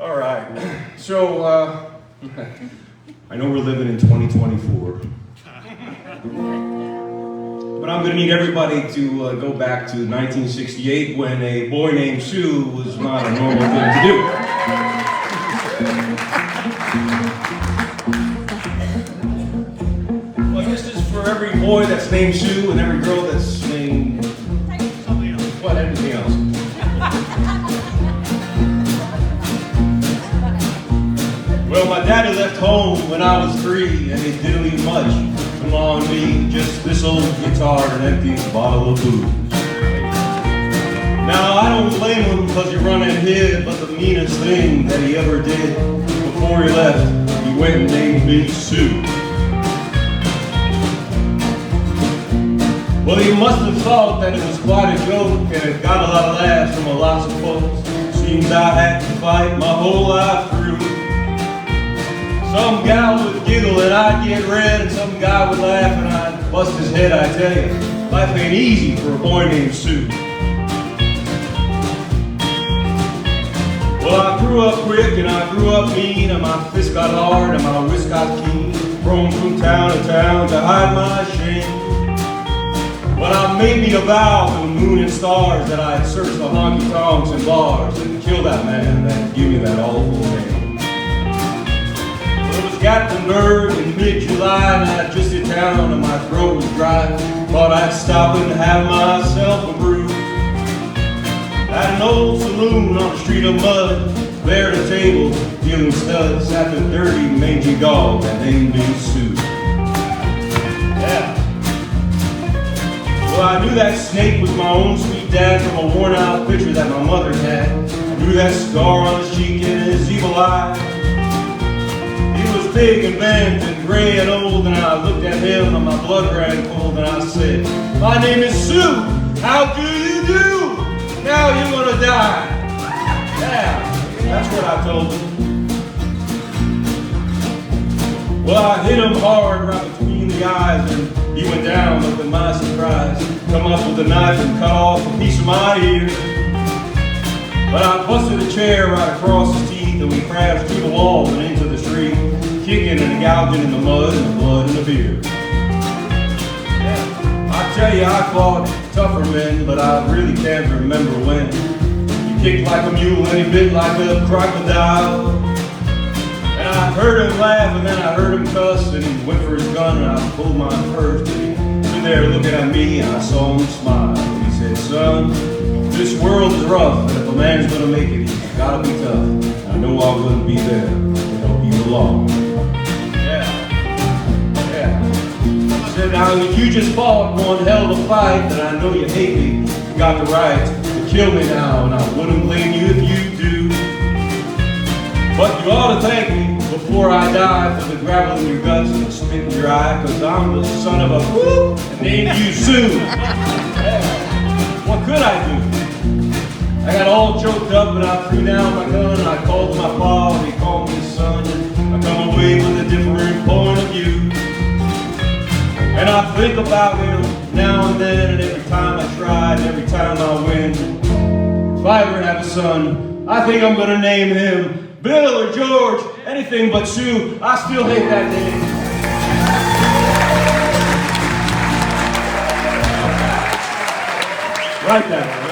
All right. So, I know we're living in 2024. But I'm going to need everybody to go back to 1968 when a boy named Sue was not a normal thing to do. Well, this is for every boy that's named Sue and every girl that's named something else. What, anything else? Well, my daddy left home when I was 3 and he didn't leave much. Come on me, just this old guitar and an empty bottle of booze. Now I don't blame him because he run and hid, but the meanest thing that he ever did before he left, he went and named me Sue. Well, he must have thought that it was quite a joke and it got a lot of laughs from lots of folks. Seems I had to fight my whole life through. Some gal would giggle and I'd get red, and some guy would laugh and I'd bust his head. I tell you, life ain't easy for a boy named Sue. Well, I grew up quick and I grew up mean, and my fist got hard and my wrist got keen. Roamed from town to town to hide my shame. But I made me a vow to the moon and stars that I'd search the honky-tonks and bars and kill that man that gave me that awful name. It was Gatlinburg in mid-July, and I just hit town and my throat was dry. Thought I'd stop and have myself a brew. At an old saloon on a street of mud, there at a table, dealing studs, sat the dirty, mangy dog that named me Sue. Yeah. Well, I knew that snake was my own sweet dad from a worn-out picture that my mother had. I knew that scar on his cheek and his evil eye. Big and bent and gray and old, and I looked at him and my blood ran cold, and I said, "My name is Sue. How do you do? Now you're gonna die." Yeah, that's what I told him. Well, I hit him hard right between the eyes, and he went down, but to my surprise, come up with a knife and cut off a piece of my ear. But I busted a chair right across his teeth, and we crashed through the wall and into the street, kicking and gouging in the mud and the blood and the beer. Yeah. I tell you, I fought tougher men, but I really can't remember when. He kicked like a mule and he bit like a crocodile. And I heard him laugh and then I heard him cuss, and he went for his gun and I pulled mine first. And he stood there looking at me and I saw him smile. He said, "Son, this world is rough, and if a man's gonna make it, he's gotta be tough. I know I wouldn't be there to help you along." Now, if you just fought one hell of a fight, then I know you hate me. You got the right to kill me now, and I wouldn't blame you if you do. But you ought to thank me before I die for the gravel in your guts and the spit in your eye, because I'm the son of a whoop and named you Sue. Yeah. What could I do? I got all choked up and I threw down my gun and I called my pa and he called me his son, and I come away with a different point of view. And I think about him now and then, and every time I try and every time I win. If I ever have a son, I think I'm gonna name him Bill or George, anything but Sue. I still hate that name. Write that.